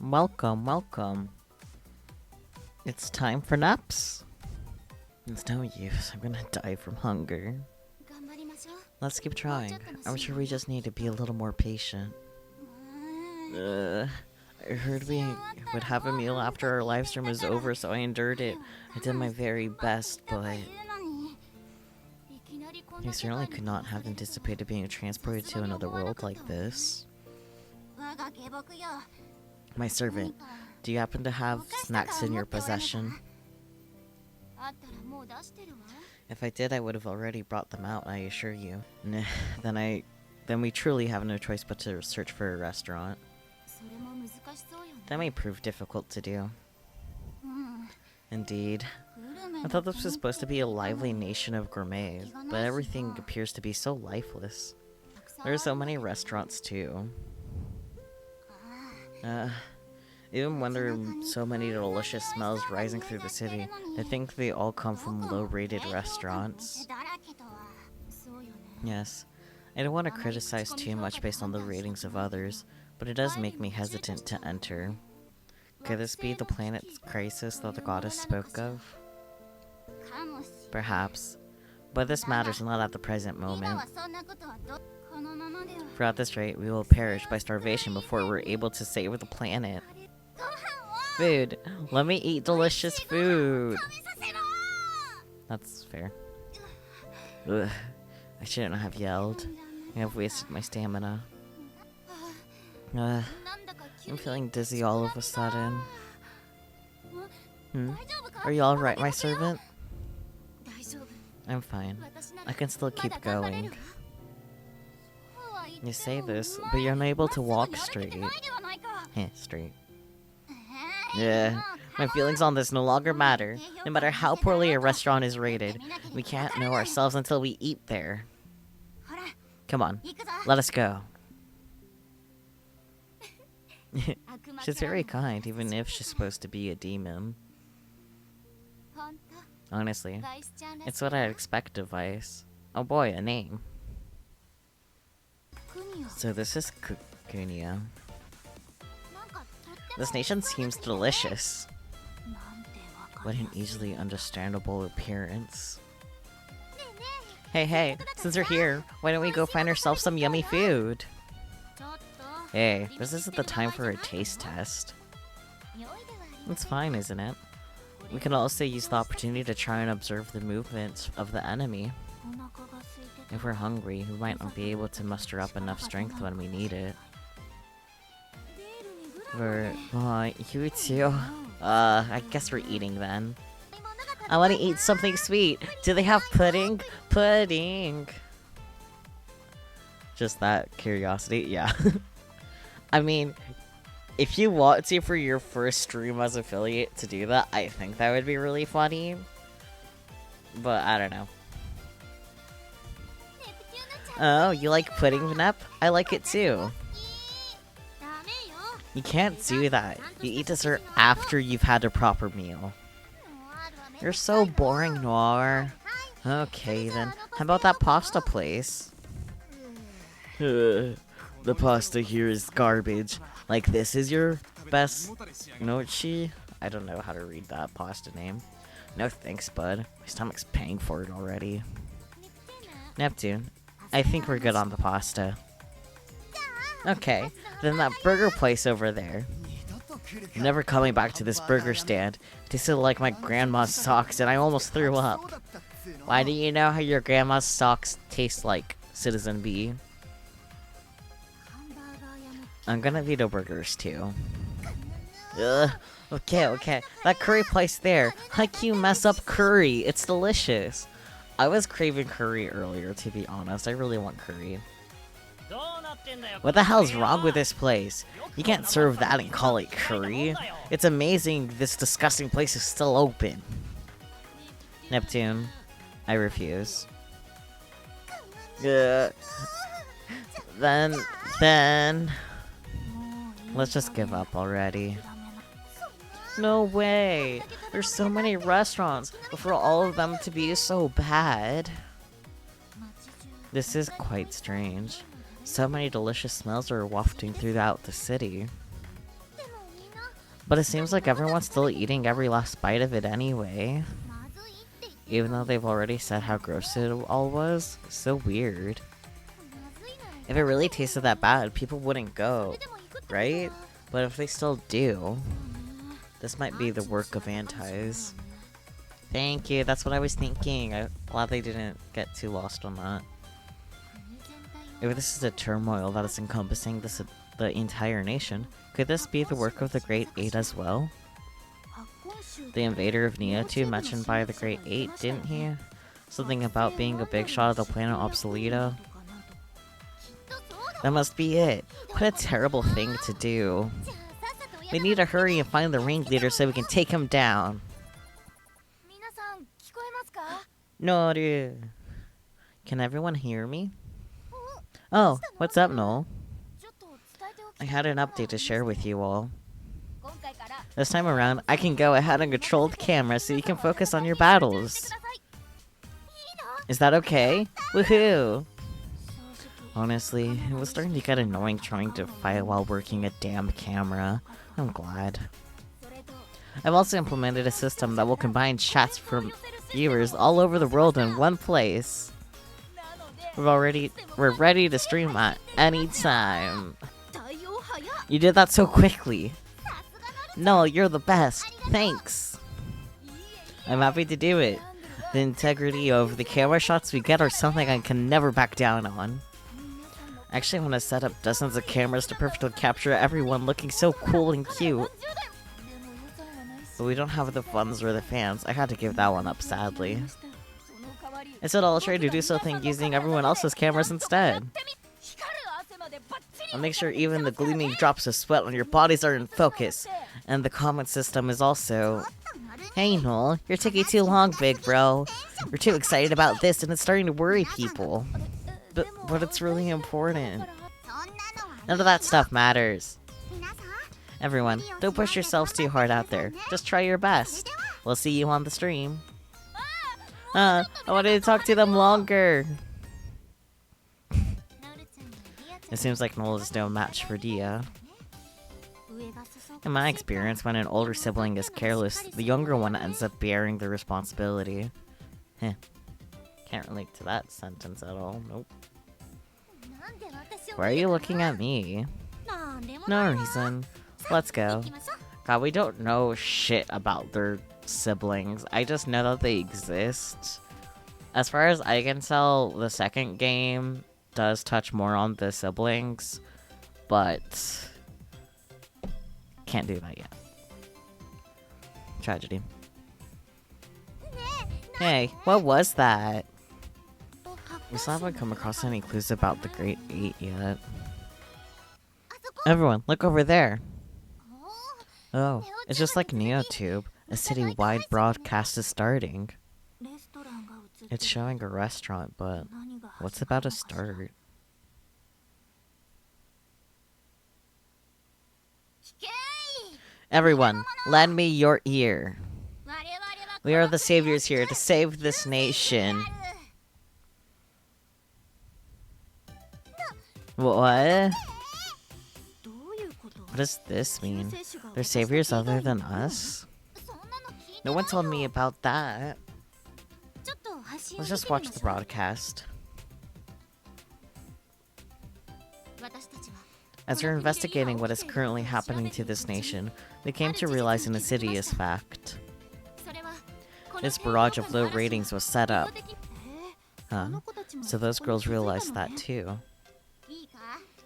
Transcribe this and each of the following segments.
Welcome, welcome. It's time for naps. It's no use. I'm gonna die from hunger. Let's keep trying. I'm sure we just need to be a little more patient. I heard we would have a meal after our live stream was over, so I endured it. I did my very best, but I certainly could not have anticipated being transported to another world like this. My servant, do you happen to have snacks in your possession? If I did, I would have already brought them out, I assure you. Then we truly have no choice but to search for a restaurant. That may prove difficult to do. Indeed. I thought this was supposed to be a lively nation of gourmets, but everything appears to be so lifeless. There are so many restaurants too. Even when there are so many delicious smells rising through the city, I think they all come from low-rated restaurants. Yes, I don't want to criticize too much based on the ratings of others, but it does make me hesitant to enter. Could this be the planet's crisis that the goddess spoke of? Perhaps, but this matters not at the present moment. For at this rate, we will perish by starvation before we're able to save the planet. Food! Let me eat delicious food! That's fair. Ugh, I shouldn't have yelled. I have wasted my stamina. I'm feeling dizzy all of a sudden. Are you alright, my servant? I'm fine. I can still keep going. You say this, but you're unable to walk straight. Straight. Yeah, my feelings on this no longer matter. No matter how poorly a restaurant is rated, we can't know ourselves until we eat there. Come on, let us go. She's very kind, even if she's supposed to be a demon. Honestly, it's what I'd expect of Vice. Oh boy, a name. So this is Cookunia. This nation seems delicious. What an easily understandable appearance. Hey, since we're here, why don't we go find ourselves some yummy food? Hey, this isn't the time for a taste test. It's fine, isn't it? We can also use the opportunity to try and observe the movements of the enemy. If we're hungry, we might not be able to muster up enough strength when we need it. You too? I guess we're eating then. I want to eat something sweet. Do they have pudding? Pudding! Just that curiosity, yeah. I mean, if you want to for your first stream as affiliate to do that, I think that would be really funny. But I don't know. Oh, you like pudding, Vanep? I like it too. You can't do that. You eat dessert after you've had a proper meal. You're so boring, Noir. Okay then, how about that pasta place? The pasta here is garbage. Like, this is your best nochi? I don't know how to read that pasta name. No thanks, bud. My stomach's paying for it already. Neptune, I think we're good on the pasta. Okay, then that burger place over there. I'm never coming back to this burger stand. It tasted like my grandma's socks and I almost threw up. Why do you know how your grandma's socks taste like, Citizen B? I'm gonna veto burgers too. Ugh. Okay. That curry place there. How can you mess up curry? It's delicious. I was craving curry earlier, to be honest. I really want curry. What the hell's wrong with this place? You can't serve that and call it curry. It's amazing this disgusting place is still open. Neptune, I refuse. Then... let's just give up already. No way! There's so many restaurants, but for all of them to be so bad. This is quite strange. So many delicious smells are wafting throughout the city. But it seems like everyone's still eating every last bite of it anyway. Even though they've already said how gross it all was. So weird. If it really tasted that bad, people wouldn't go, right? But if they still do, this might be the work of antis. Thank you, that's what I was thinking. I'm glad they didn't get too lost on that. If this is a turmoil that is encompassing the entire nation, could this be the work of the Great Eight as well? The invader of Neo-2 mentioned by the Great Eight, didn't he? Something about being a big shot of the planet Obsoleta. That must be it. What a terrible thing to do. We need to hurry and find the ringleader so we can take him down. No, dude. Can everyone hear me? Oh, what's up, Noel? I had an update to share with you all. This time around, I can go ahead and control the camera so you can focus on your battles. Is that okay? Woohoo! Honestly, it was starting to get annoying trying to fight while working a damn camera. I'm glad. I've also implemented a system that will combine chats from viewers all over the world in one place. We're ready to stream at any time. You did that so quickly. No, you're the best. Thanks. I'm happy to do it. The integrity of the camera shots we get are something I can never back down on. I actually want to set up dozens of cameras to perfectly capture everyone looking so cool and cute. But we don't have the funds or the fans. I had to give that one up, sadly. Instead, I'll try to do something using everyone else's cameras instead. I'll make sure even the gleaming drops of sweat on your bodies are in focus. And the comment system is also... Hey Noel, you're taking too long, big bro. You're too excited about this and it's starting to worry people. But it's really important. None of that stuff matters. Everyone, don't push yourselves too hard out there. Just try your best. We'll see you on the stream. I wanted to talk to them longer. It seems like Noel is no match for Dia. In my experience, when an older sibling is careless, the younger one ends up bearing the responsibility. Heh. Can't relate to that sentence at all. Nope. Why are you looking at me? No reason. Let's go. God, we don't know shit about their siblings. I just know that they exist. As far as I can tell, the second game does touch more on the siblings, but can't do that yet. Tragedy. Hey, what was that? We still haven't come across any clues about the Great Eight yet. Everyone, look over there. Oh, it's just like NeoTube. A city-wide broadcast is starting. It's showing a restaurant, but what's about to start? Everyone, lend me your ear. We are the saviors here to save this nation. What? What does this mean? They're saviors other than us? No one told me about that. Let's just watch the broadcast. As we're investigating what is currently happening to this nation, we came to realize an insidious fact. This barrage of low ratings was set up. Huh? So those girls realized that too.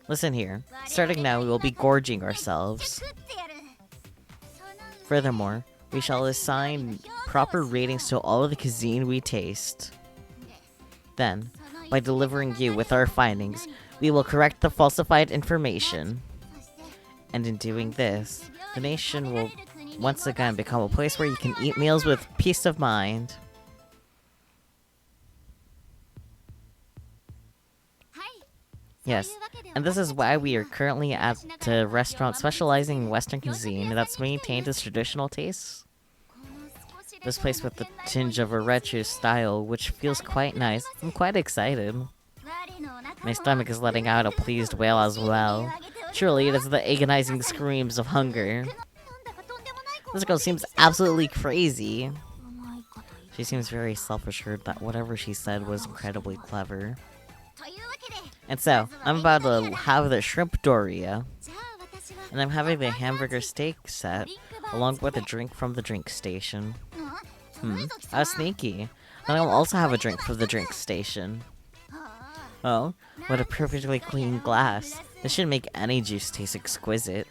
Listen here. Starting now, we will be gorging ourselves. Furthermore, we shall assign proper ratings to all of the cuisine we taste. Then, by delivering you with our findings, we will correct the falsified information. And in doing this, the nation will once again become a place where you can eat meals with peace of mind. Yes, and this is why we are currently at a restaurant specializing in Western cuisine that's maintained its traditional tastes. This place with the tinge of a retro style, which feels quite nice. I'm quite excited. My stomach is letting out a pleased wail as well. Truly, it is the agonizing screams of hunger. This girl seems absolutely crazy. She seems very self-assured that whatever she said was incredibly clever. And so, I'm about to have the shrimp doria. And I'm having the hamburger steak set, along with a drink from the drink station. How sneaky. And I'll also have a drink from the drink station. Oh, what a perfectly clean glass. This should make any juice taste exquisite.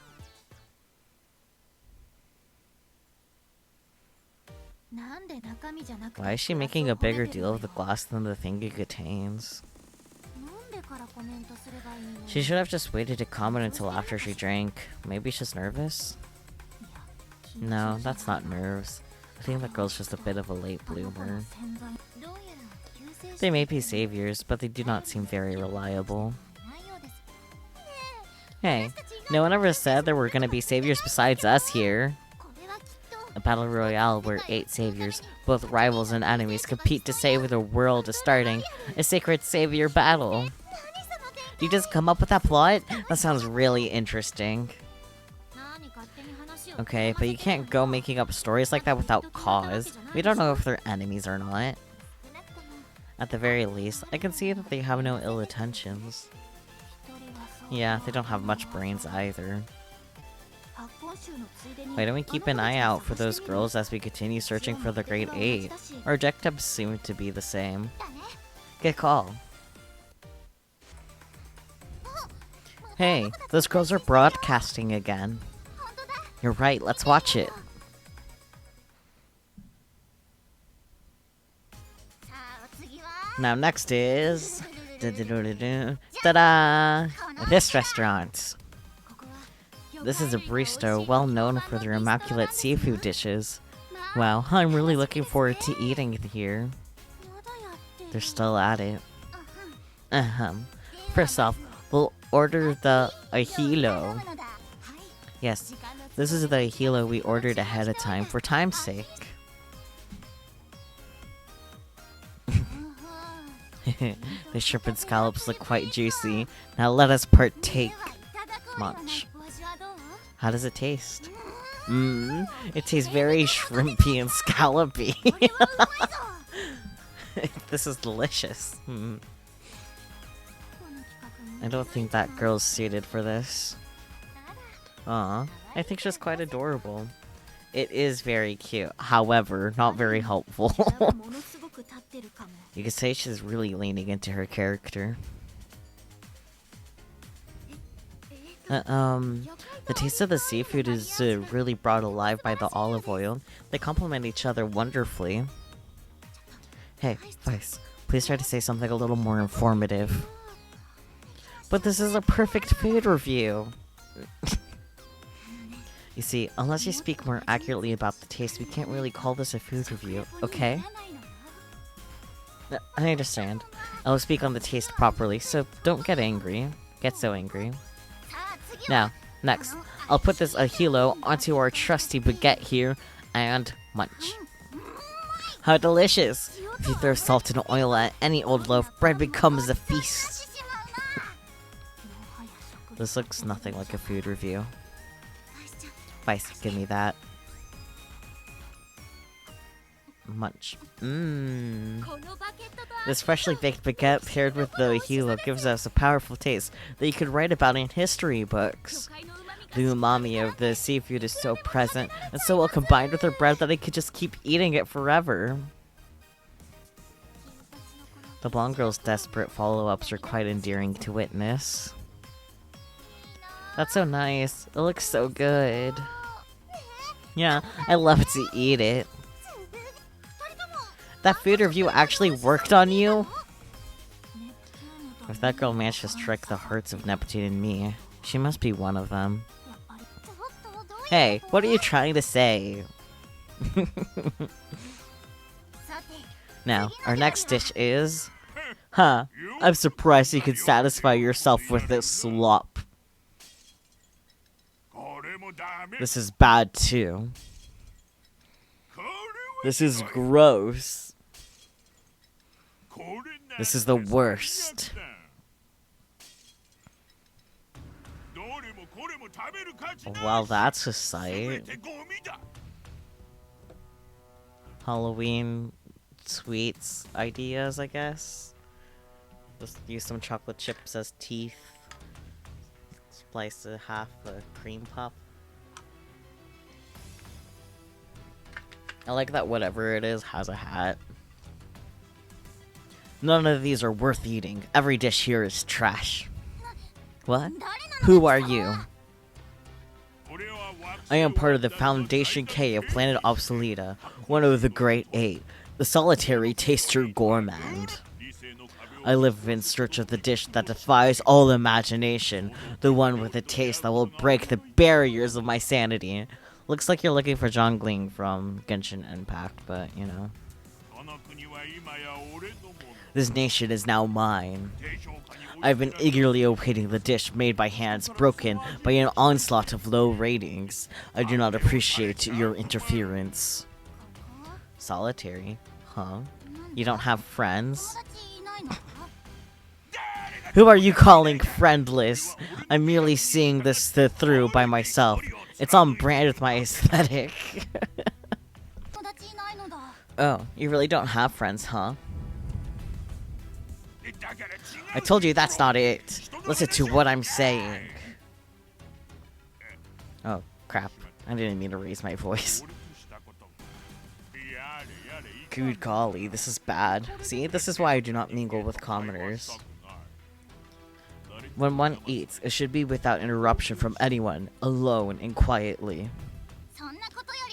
Why is she making a bigger deal of the glass than the thing it contains? She should have just waited to comment until after she drank. Maybe she's nervous? No, that's not nerves. I think that girl's just a bit of a late bloomer. They may be saviors, but they do not seem very reliable. Hey, no one ever said there were gonna be saviors besides us here. A battle royale where 8 saviors, both rivals and enemies, compete to save the world is starting. A sacred savior battle. Did you just come up with that plot? That sounds really interesting. Okay, but you can't go making up stories like that without cause. We don't know if they're enemies or not. At the very least, I can see that they have no ill intentions. Yeah, they don't have much brains either. Why don't we keep an eye out for those girls as we continue searching for the Great 8? Our objectives seem to be the same. Good call. Hey, those girls are broadcasting again. You're right, let's watch it. Now next is... Ta-da! This restaurant. This is a bistro well known for their immaculate seafood dishes. Wow, I'm really looking forward to eating here. They're still at it. First off, we'll order the ahilo. Yes, this is the ahilo we ordered ahead of time for time's sake. The shrimp and scallops look quite juicy. Now let us partake. Munch. How does it taste? It tastes very shrimpy and scallopy. This is delicious. I don't think that girl's suited for this. Aw, I think she's quite adorable. It is very cute, however, not very helpful. You could say she's really leaning into her character. The taste of the seafood is really brought alive by the olive oil. They complement each other wonderfully. Hey, Vice, please try to say something a little more informative. But this is a perfect food review! You see, unless you speak more accurately about the taste, we can't really call this a food review, okay? I understand. I will speak on the taste properly, so don't get angry. Get so angry. Now, next, I'll put this ahilo onto our trusty baguette here, and munch. How delicious! If you throw salt and oil at any old loaf, bread becomes a feast. This looks nothing like a food review. Vice, give me that. Munch. This freshly baked baguette paired with the ahilo gives us a powerful taste that you could write about in history books. The umami of the seafood is so present and so well combined with the bread that I could just keep eating it forever. The blonde girl's desperate follow-ups are quite endearing to witness. That's so nice. It looks so good. Yeah, I love to eat it. That food review actually worked on you? If that girl managed to strike the hearts of Neptune and me, she must be one of them. Hey, what are you trying to say? Now, our next dish is... Huh, I'm surprised you could satisfy yourself with this slop. This is bad too. This is gross. This is the worst. Well, that's a sight. Halloween sweets ideas, I guess. Just use some chocolate chips as teeth. Slice half a cream puff. I like that whatever it is has a hat. None of these are worth eating. Every dish here is trash. What? Who are you? I am part of the Foundation K of Planet Obsoleta, one of the Great Eight, the solitary taster gourmand. I live in search of the dish that defies all imagination, the one with a taste that will break the barriers of my sanity. Looks like you're looking for Zhongling from Genshin Impact, but, you know. This nation is now mine. I've been eagerly awaiting the dish made by hands broken by an onslaught of low ratings. I do not appreciate your interference. Solitary? Huh? You don't have friends? Who are you calling friendless? I'm merely seeing this through by myself. It's on brand with my aesthetic. Oh, you really don't have friends, huh? I told you that's not it. Listen to what I'm saying. Oh, crap. I didn't mean to raise my voice. Good golly, this is bad. See, this is why I do not mingle with commoners. When one eats, it should be without interruption from anyone, alone and quietly.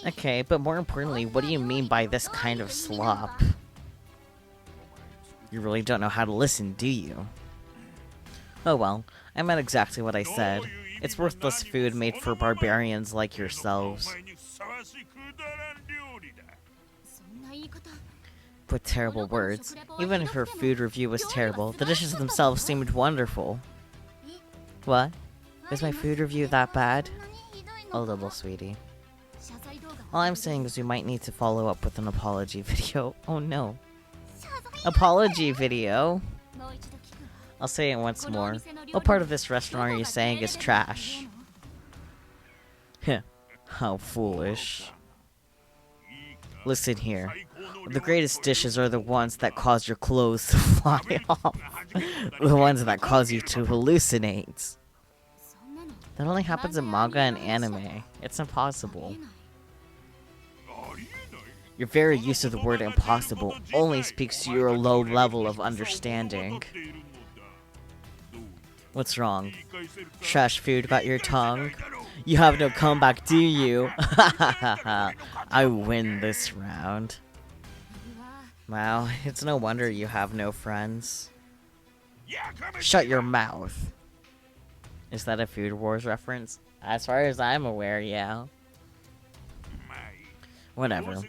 Okay, but more importantly, what do you mean by this kind of slop? You really don't know how to listen, do you? Oh well, I meant exactly what I said. It's worthless food made for barbarians like yourselves. With terrible words. Even if her food review was terrible, the dishes themselves seemed wonderful. What? Is my food review that bad? A little, sweetie. All I'm saying is we might need to follow up with an apology video. Oh no. Apology video? I'll say it once more. What part of this restaurant are you saying is trash? Heh. How foolish. Listen here. The greatest dishes are the ones that cause your clothes to fly off. The ones that cause you to hallucinate. That only happens in manga and anime. It's impossible. Your very use of the word impossible only speaks to your low level of understanding. What's wrong? Trash food got your tongue? You have no comeback, do you? I win this round. Wow, it's no wonder you have no friends. Shut your mouth. Is that a Food Wars reference? As far as I'm aware, yeah. Whatever.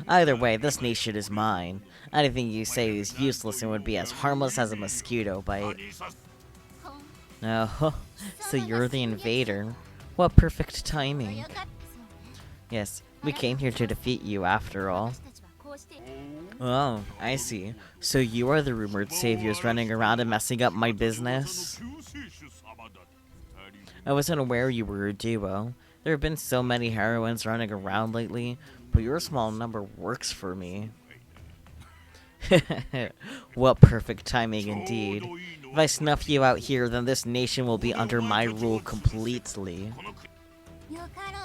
Either way, this nation is mine. Anything you say is useless and would be as harmless as a mosquito bite. Oh, so you're the invader. What perfect timing. Yes, we came here to defeat you after all. Oh, I see. So you are the rumored saviors running around and messing up my business? I wasn't aware you were a duo. There have been so many heroines running around lately, but your small number works for me. What perfect timing indeed. If I snuff you out here, then this nation will be under my rule completely.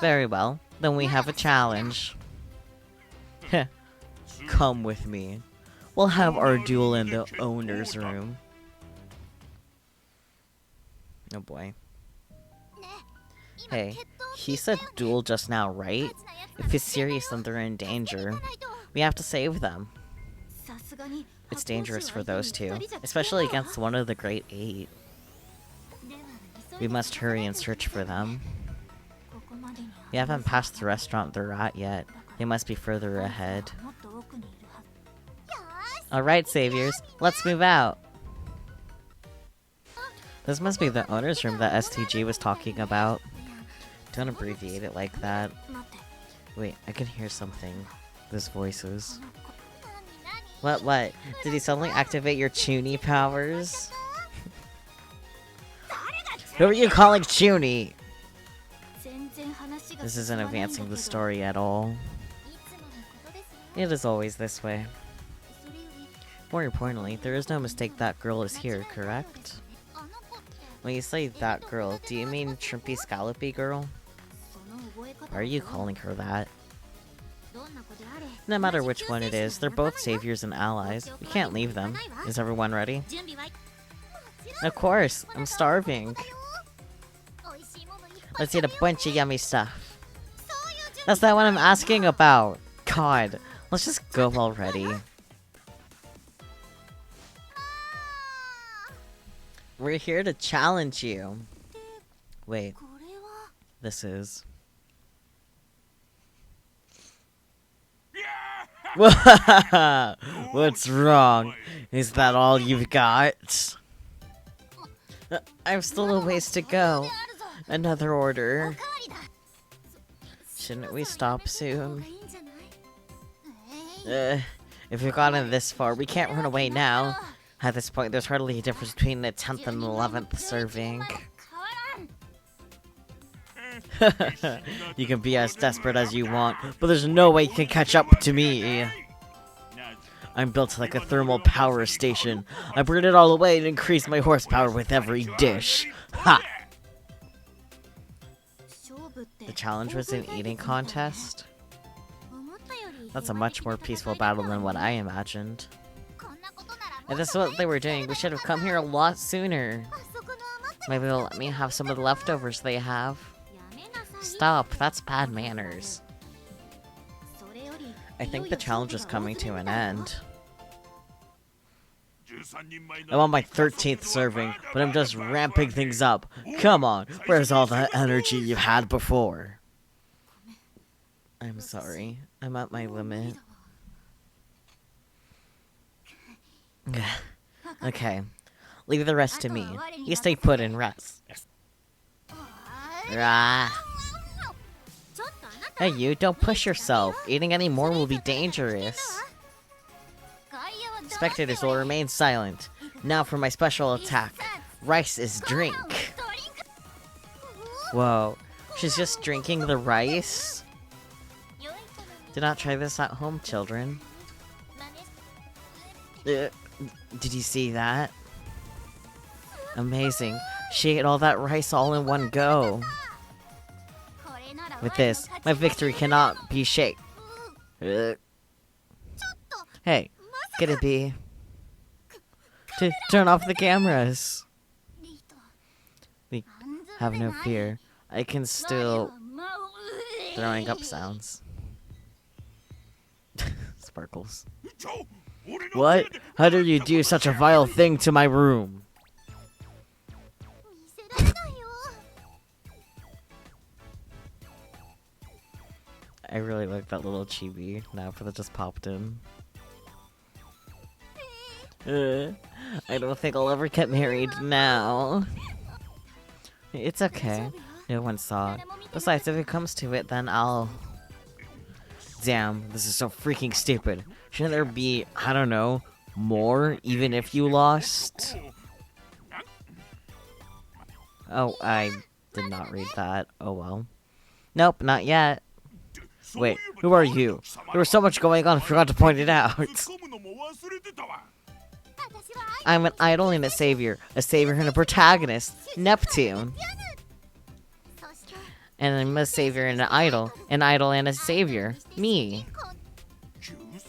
Very well, then we have a challenge. Come with me. We'll have our duel in the owner's room. Oh boy. Hey, he said duel just now, right? If it's serious, then they're in danger. We have to save them. It's dangerous for those two, especially against one of the Great Eight. We must hurry and search for them. We haven't passed the restaurant they're at yet. They must be further ahead. Alright, saviors, let's move out. This must be the owner's room that STG was talking about. Don't abbreviate it like that. Wait, I can hear something. Those voices. What? Did he suddenly activate your chunni powers? Who are you calling chunni? This isn't advancing the story at all. It is always this way. More importantly, there is no mistake that girl is here, correct? When you say that girl, do you mean Shrimpy Scallopy girl? Why are you calling her that? No matter which one it is, they're both saviors and allies. We can't leave them. Is everyone ready? Of course, I'm starving. Let's eat a bunch of yummy stuff. That's not what I'm asking about. God, let's just go already. We're here to challenge you. Wait, this is... What's wrong? Is that all you've got? I've still a ways to go. Another order. Shouldn't we stop soon? If we've gotten this far, we can't run away now. At this point, there's hardly a difference between the 10th and 11th serving. You can be as desperate as you want, but there's no way you can catch up to me. I'm built like a thermal power station. I burn it all away and increase my horsepower with every dish. Ha! The challenge was an eating contest? That's a much more peaceful battle than what I imagined. If this is what they were doing, we should have come here a lot sooner. Maybe they'll let me have some of the leftovers they have. Stop, that's bad manners. I think the challenge is coming to an end. I'm on my 13th serving, but I'm just ramping things up. Come on, where's all that energy you had before? I'm sorry, I'm at my limit. Okay, leave the rest to me. You stay put and rest. Ah. Hey you, don't push yourself. Eating any more will be dangerous. Spectators will remain silent. Now for my special attack. Rice is drink. Whoa, she's just drinking the rice? Do not try this at home, children. Did you see that? Amazing. She ate all that rice all in one go. With this, my victory cannot be shaken. Hey, could it be? To turn off the cameras. Have no fear. I can still... Throwing up sounds. Sparkles. What? How did you do such a vile thing to my room? I really like that little chibi now that just popped in. I don't think I'll ever get married now. It's okay. No one saw it. Besides, if it comes to it, then I'll... Damn, this is so freaking stupid. Shouldn't there be, I don't know, more, even if you lost? Oh, I did not read that. Oh well. Nope, not yet. Wait, who are you? There was so much going on, I forgot to point it out. I'm an idol and a savior and a protagonist, Neptune. And I'm a savior and an idol and a savior, me.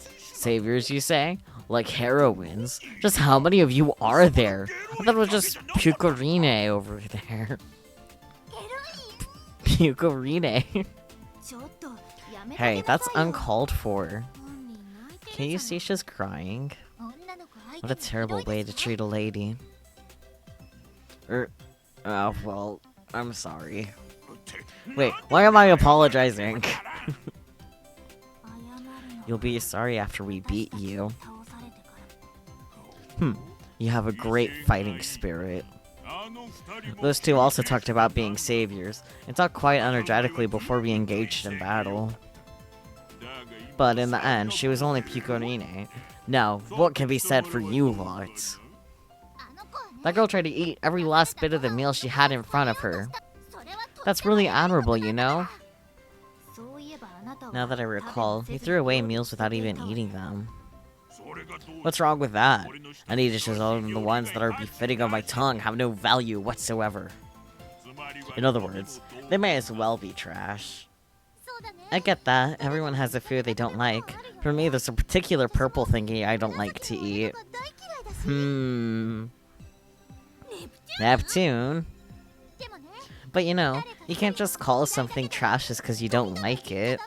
Saviors, you say? Like heroines? Just how many of you are there? I thought it was just Pukorine over there. Pukorine. Hey, that's uncalled for. Can you see she's crying? What a terrible way to treat a lady. Oh, well, I'm sorry. Wait, why am I apologizing? You'll be sorry after we beat you. You have a great fighting spirit. Those two also talked about being saviors, and talked quite energetically before we engaged in battle. But in the end, she was only Pukorine. Now, what can be said for you lot? That girl tried to eat every last bit of the meal she had in front of her. That's really admirable, you know? Now that I recall, you threw away meals without even eating them. What's wrong with that? Any dishes other than the ones that are befitting of my tongue have no value whatsoever. In other words, they may as well be trash. I get that. Everyone has a food they don't like. For me, there's a particular purple thingy I don't like to eat. Neptune? But you know, you can't just call something trash just because you don't like it.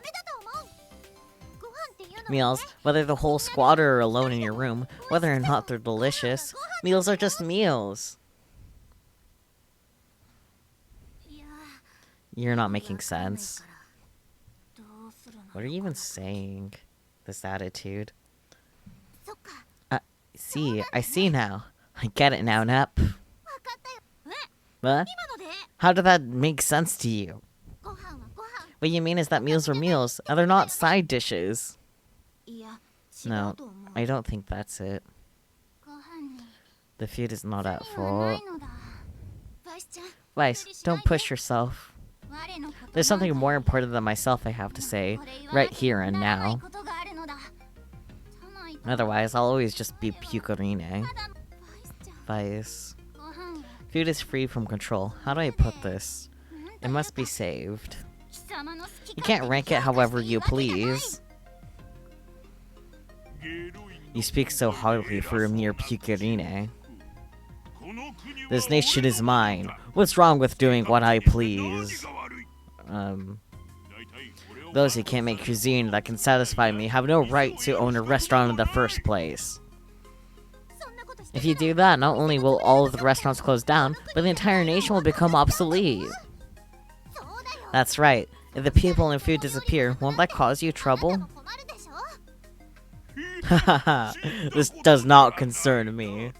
Meals, whether the whole squad are alone in your room, whether or not they're delicious, meals are just meals. You're not making sense. What are you even saying? This attitude. I see now. I get it now, Nep. What? How did that make sense to you? What you mean is that meals are meals, and they're not side dishes. No, I don't think that's it. The food is not at fault. Vice, don't push yourself. There's something more important than myself I have to say, right here and now. Otherwise, I'll always just be Cookunia. Vice. Food is free from control. How do I put this? It must be saved. You can't rank it however you please. You speak so hardly for a mere Cookunia. This nation is mine. What's wrong with doing what I please? Those who can't make cuisine that can satisfy me have no right to own a restaurant in the first place. If you do that, not only will all of the restaurants close down, but the entire nation will become obsolete. That's right. If the people and food disappear, won't that cause you trouble? Hahaha, this does not concern me.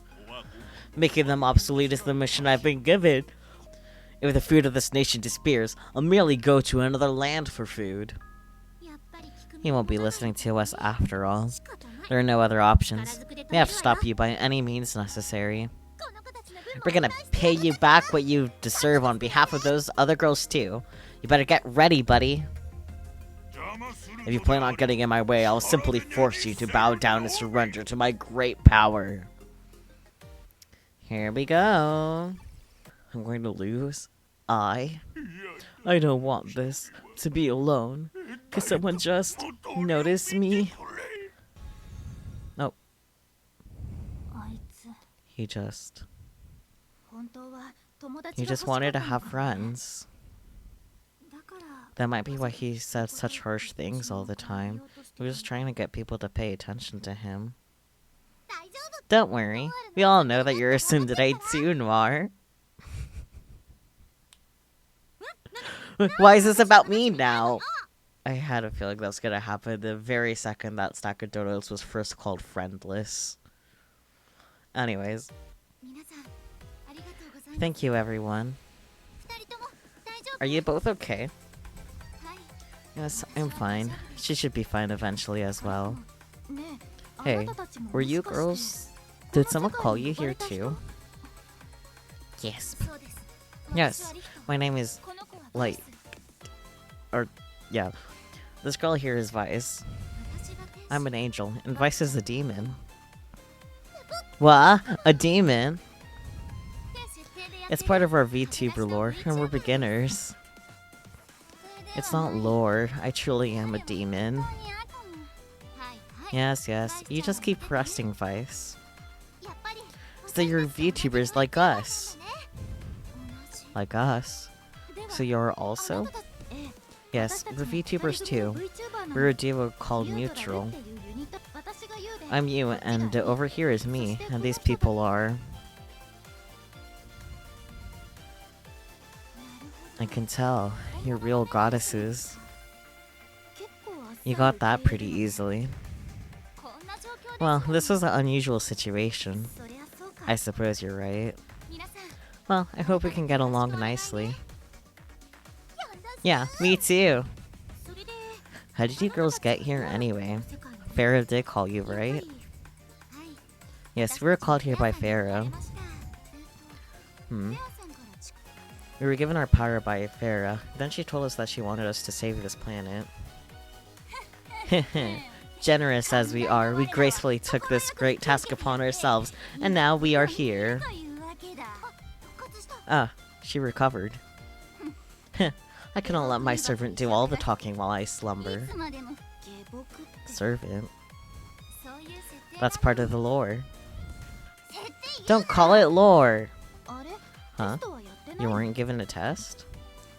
Making them obsolete is the mission I've been given. If the food of this nation disappears, I'll merely go to another land for food. He won't be listening to us after all. There are no other options. We have to stop you by any means necessary. We're gonna pay you back what you deserve on behalf of those other girls too. You better get ready, buddy. If you plan on getting in my way, I'll simply force you to bow down and surrender to my great power. Here we go. I'm going to lose. I don't want this. To be alone. Could someone just notice me? Nope. He just wanted to have friends. That might be why he said such harsh things all the time. He was just trying to get people to pay attention to him. Don't worry. We all know that you're a tsundere too, Noir. Why is this about me now? I had a feeling that was gonna happen the very second that stack of donuts was first called friendless. Anyways. Thank you, everyone. Are you both okay? Yes, I'm fine. She should be fine eventually as well. Hey, were you girls... Did someone call you here too? Yes. Yes, my name is... Like... Or... Yeah. This girl here is Vice. I'm an angel, and Vice is a demon. What? A demon? It's part of our VTuber lore, and we're beginners. It's not lore. I truly am a demon. Yes, yes. You just keep resting, Vice. So you're VTubers like us. Like us? So you're also? Yes, we're VTubers too. We're a duo called Mutual. I'm you, and over here is me, and these people are... I can tell. You're real goddesses. You got that pretty easily. Well, this was an unusual situation. I suppose you're right. Well, I hope we can get along nicely. Yeah, me too. How did you girls get here anyway? Farah did call you, right? Yes, we were called here by Farah. We were given our power by Farah. Then she told us that she wanted us to save this planet. Generous as we are, we gracefully took this great task upon ourselves, and now we are here. Ah, she recovered. I cannot let my servant do all the talking while I slumber. Servant? That's part of the lore. Don't call it lore! Huh? You weren't given a test?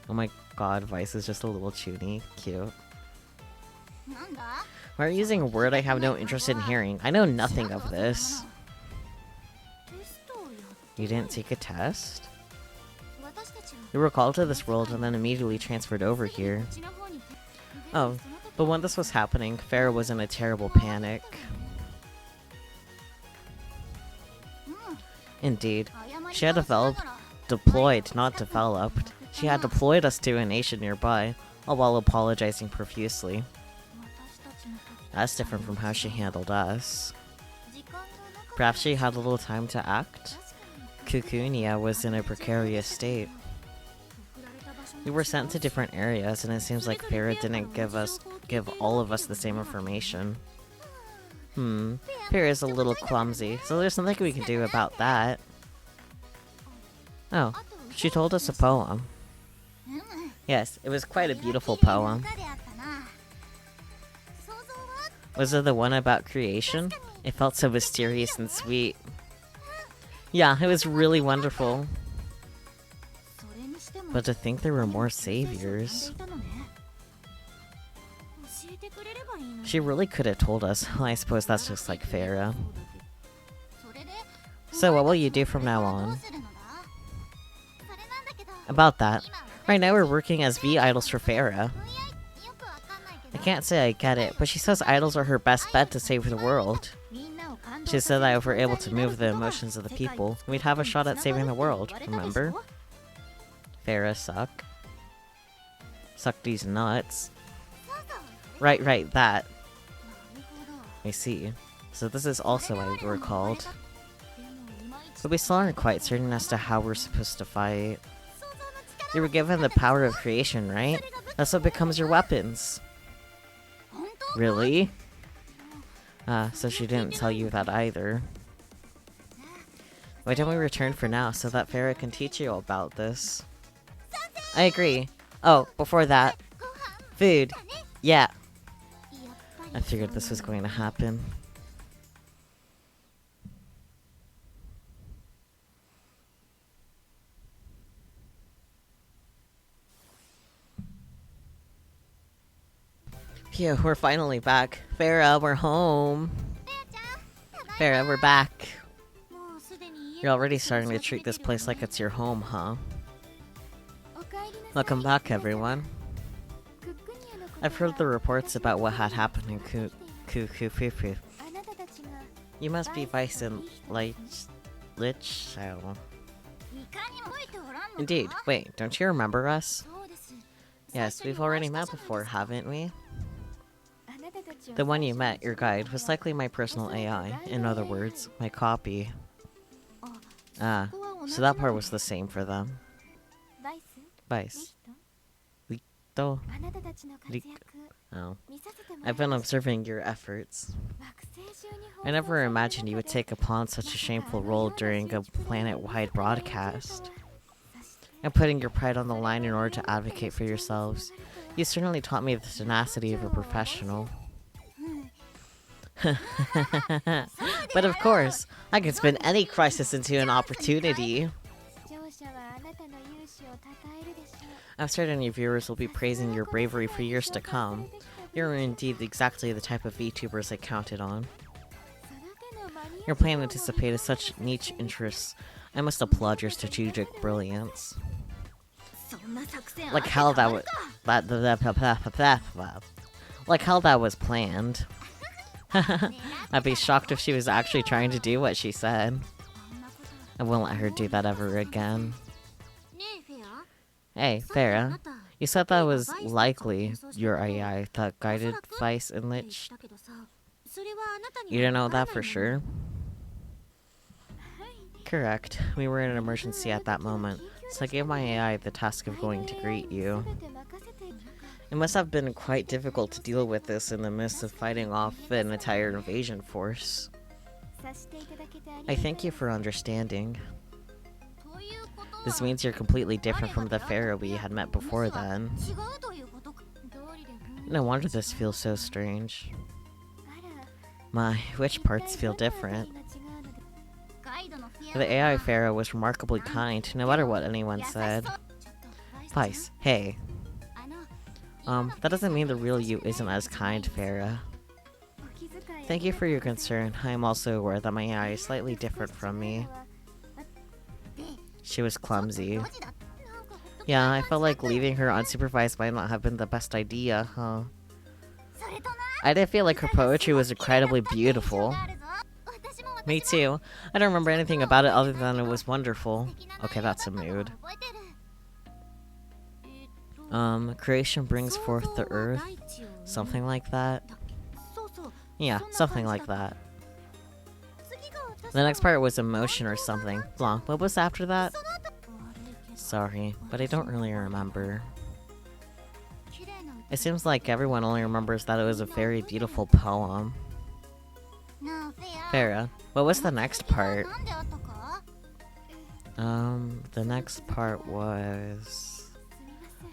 Oh my god, Vice is just a little chunni. Cute. Why are you using a word I have no interest in hearing? I know nothing of this. You didn't take a test? You were called to this world and then immediately transferred over here. Oh, but when this was happening, Farah was in a terrible panic. Indeed. She had deployed, not developed. She had deployed us to a nation nearby, all while apologizing profusely. That's different from how she handled us. Perhaps she had a little time to act? Cookunia was in a precarious state. We were sent to different areas, and it seems like Farah didn't give all of us the same information. Farah is a little clumsy, so there's nothing we can do about that. Oh, she told us a poem. Yes, it was quite a beautiful poem. Was it the one about creation? It felt so mysterious and sweet. Yeah, it was really wonderful. But to think there were more saviors. She really could have told us. I suppose that's just like Farah. So what will you do from now on? About that. Right now we're working as V-idols for Farah. I can't say I get it, but she says idols are her best bet to save the world. She said that if we're able to move the emotions of the people, we'd have a shot at saving the world, remember? Farah suck. Suck these nuts. Right, that. I see. So this is also why we were called. But we still aren't quite certain as to how we're supposed to fight. You were given the power of creation, right? That's what becomes your weapons. Really? So she didn't tell you that either. Why don't we return for now so that Farah can teach you about this? I agree. Oh, before that. Food. Yeah. I figured this was going to happen. Phew, we're finally back. Farah, we're home. Farah, we're back. You're already starting to treat this place like it's your home, huh? Welcome back, everyone. I've heard the reports about what had happened in Cookunia. You must be Vice and Lich, I don't know. Indeed. Wait, don't you remember us? Yes, we've already met before, haven't we? The one you met, your guide, was likely my personal AI. In other words, my copy. Ah, so that part was the same for them. Vice. Lito. Oh. I've been observing your efforts. I never imagined you would take upon such a shameful role during a planet-wide broadcast. And putting your pride on the line in order to advocate for yourselves. You certainly taught me the tenacity of a professional. But of course, I can spin any crisis into an opportunity. I'm certain your viewers will be praising your bravery for years to come. You're indeed exactly the type of VTubers I counted on. Your plan anticipated such niche interests. I must applaud your strategic brilliance. Like how that was like how that was planned. I'd be shocked if she was actually trying to do what she said. I won't let her do that ever again. Hey, Farah. You said that was likely your AI that guided Vice and Lich. You don't know that for sure? Correct. We were in an emergency at that moment, so I gave my AI the task of going to greet you. It must have been quite difficult to deal with this in the midst of fighting off an entire invasion force. I thank you for understanding. This means you're completely different from the pharaoh we had met before then. No wonder this feels so strange. My, which parts feel different? The AI pharaoh was remarkably kind, no matter what anyone said. Vice, hey. That doesn't mean the real you isn't as kind, Farah. Thank you for your concern. I am also aware that my AI is slightly different from me. She was clumsy. Yeah, I felt like leaving her unsupervised might not have been the best idea, huh? I did feel like her poetry was incredibly beautiful. Me too. I don't remember anything about it other than it was wonderful. Okay, that's a mood. Creation brings forth the earth. Something like that. Yeah, something like that. The next part was emotion or something. Blanc, what was after that? Sorry, but I don't really remember. It seems like everyone only remembers that it was a very beautiful poem. Farah, what was the next part? The next part was...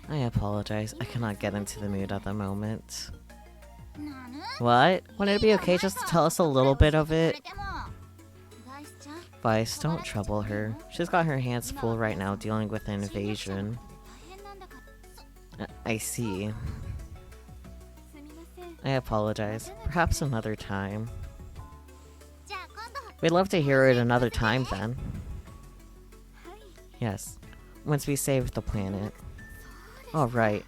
I apologize, I cannot get into the mood at the moment. What? Wouldn't it be okay just to tell us a little bit of it? Vice, don't trouble her. She's got her hands full right now dealing with an invasion. I see. I apologize. Perhaps another time. We'd love to hear it another time then. Yes. Once we saved the planet. Oh right.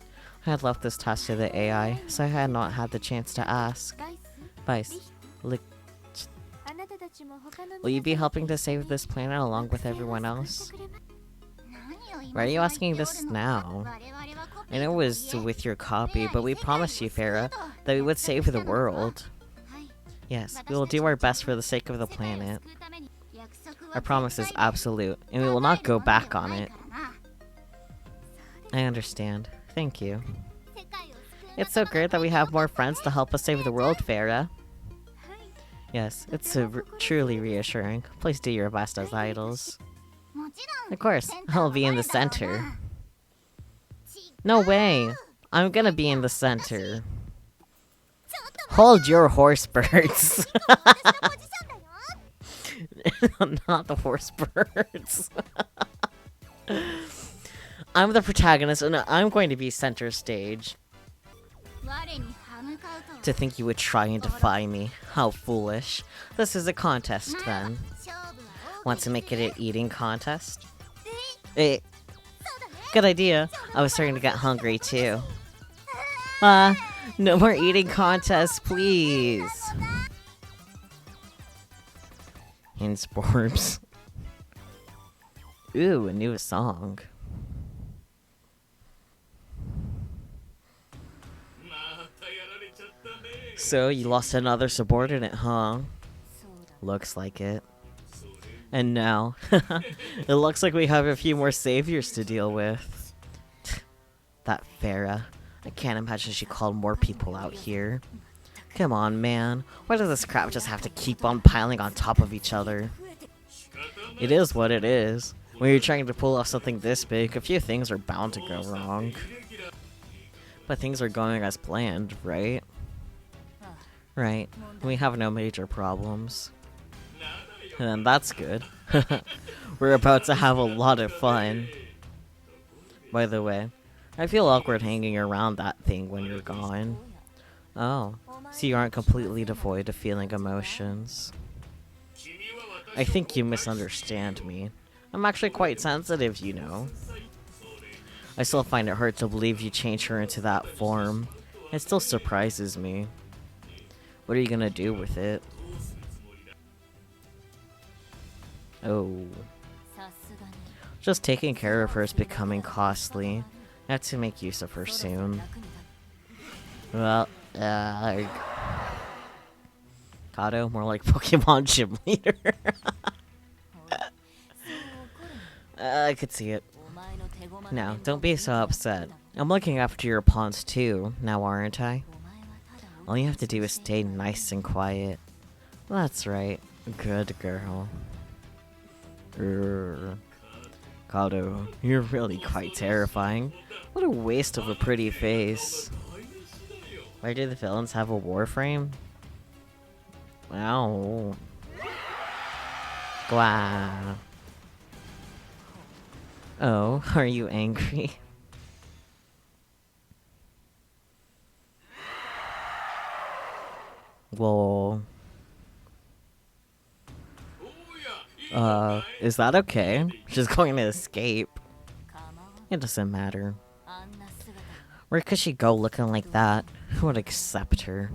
I had left this task to the AI, so I had not had the chance to ask. Vice, will you be helping to save this planet along with everyone else? Why are you asking this now? I know it was with your copy, but we promised you, Farah, that we would save the world. Yes, we will do our best for the sake of the planet. Our promise is absolute, and we will not go back on it. I understand. Thank you. It's so great that we have more friends to help us save the world, Farah. Yes, it's truly reassuring. Please do your best as idols. Of course, I'll be in the center. No way! I'm gonna be in the center. Hold your horse birds! Not the horse birds. I'm the protagonist and I'm going to be center stage. To think you would try and defy me. How foolish. This is a contest then. Want to make it an eating contest? Good idea. I was starting to get hungry too. No more eating contests, please. In sports. Ooh, a new song. So, you lost another subordinate, huh? Looks like it. And now, it looks like we have a few more saviors to deal with. That Farah. I can't imagine she called more people out here. Come on, man. Why does this crap just have to keep on piling on top of each other? It is what it is. When you're trying to pull off something this big, a few things are bound to go wrong. But things are going as planned, right? Right. We have no major problems. And that's good. We're about to have a lot of fun. By the way, I feel awkward hanging around that thing when you're gone. Oh, so you aren't completely devoid of feeling emotions. I think you misunderstand me. I'm actually quite sensitive, you know. I still find it hard to believe you changed her into that form. It still surprises me. What are you gonna do with it? Oh. Just taking care of her is becoming costly. I have to make use of her soon. Well, Kato, more like Pokemon Gym Leader. I could see it. Now, don't be so upset. I'm looking after your pawns too, now aren't I? All you have to do is stay nice and quiet. That's right. Good girl. Kato, you're really quite terrifying. What a waste of a pretty face. Why do the villains have a warframe? Wow. Wow. Oh, are you angry? Well... is that okay? She's going to escape. It doesn't matter. Where could she go looking like that? Who would accept her?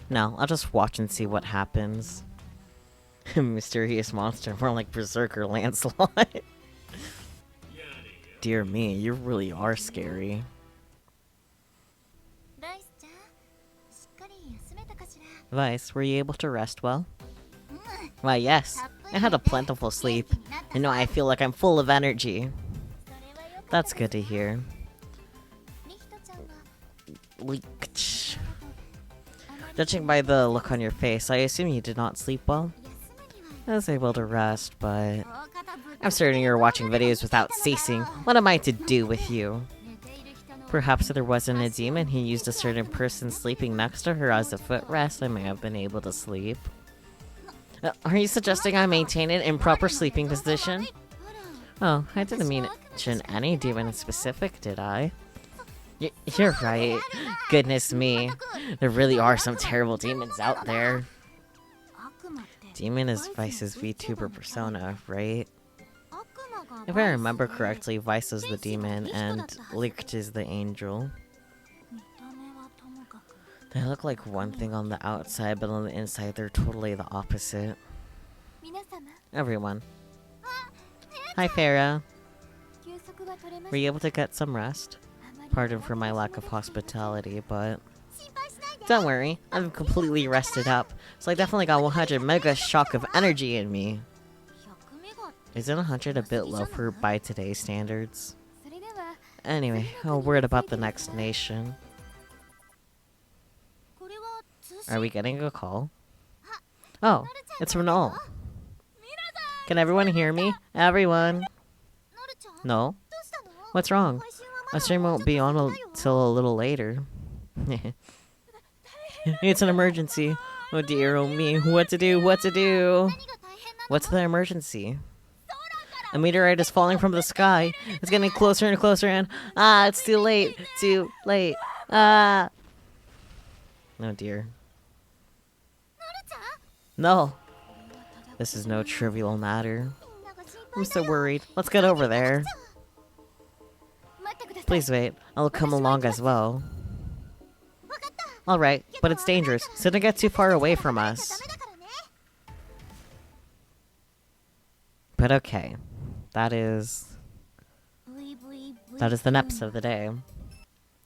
No, I'll just watch and see what happens. Mysterious monster, more like Berserker Lancelot. Dear me, you really are scary. Vice, were you able to rest well? Why, yes. I had a plentiful sleep. And now I feel like I'm full of energy. That's good to hear. Judging by the look on your face, I assume you did not sleep well? I was able to rest, but... I'm certain you're watching videos without ceasing. What am I to do with you? Perhaps if there wasn't a demon who used a certain person sleeping next to her as a footrest, I may have been able to sleep. Are you suggesting I maintain an improper sleeping position? Oh, I didn't mention any demon in specific, did I? You're right. Goodness me. There really are some terrible demons out there. Demon is Vice's VTuber persona, right? If I remember correctly, Vice is the demon and Licht is the angel. They look like one thing on the outside, but on the inside they're totally the opposite. Everyone. Hi, Farah. Were you able to get some rest? Pardon for my lack of hospitality, but... Don't worry, I'm completely rested up, so I definitely got 100 mega shock of energy in me. Isn't 100 a bit low for by today's standards? Anyway, a word about the next nation. Are we getting a call? Oh, it's Renal. Can everyone hear me? Everyone! No? What's wrong? My stream won't be on until a little later. It's an emergency. Oh dear, oh me. What to do? What to do? What's the emergency? A meteorite is falling from the sky. It's getting closer and closer and... Ah, it's too late. Too late. Ah. Oh dear. No. This is no trivial matter. I'm so worried. Let's get over there. Please wait. I'll come along as well. Alright, but it's dangerous, so don't get too far away from us. But okay. That is the next of the day.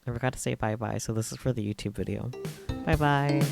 I forgot to say bye-bye, so this is for the YouTube video. Bye-bye.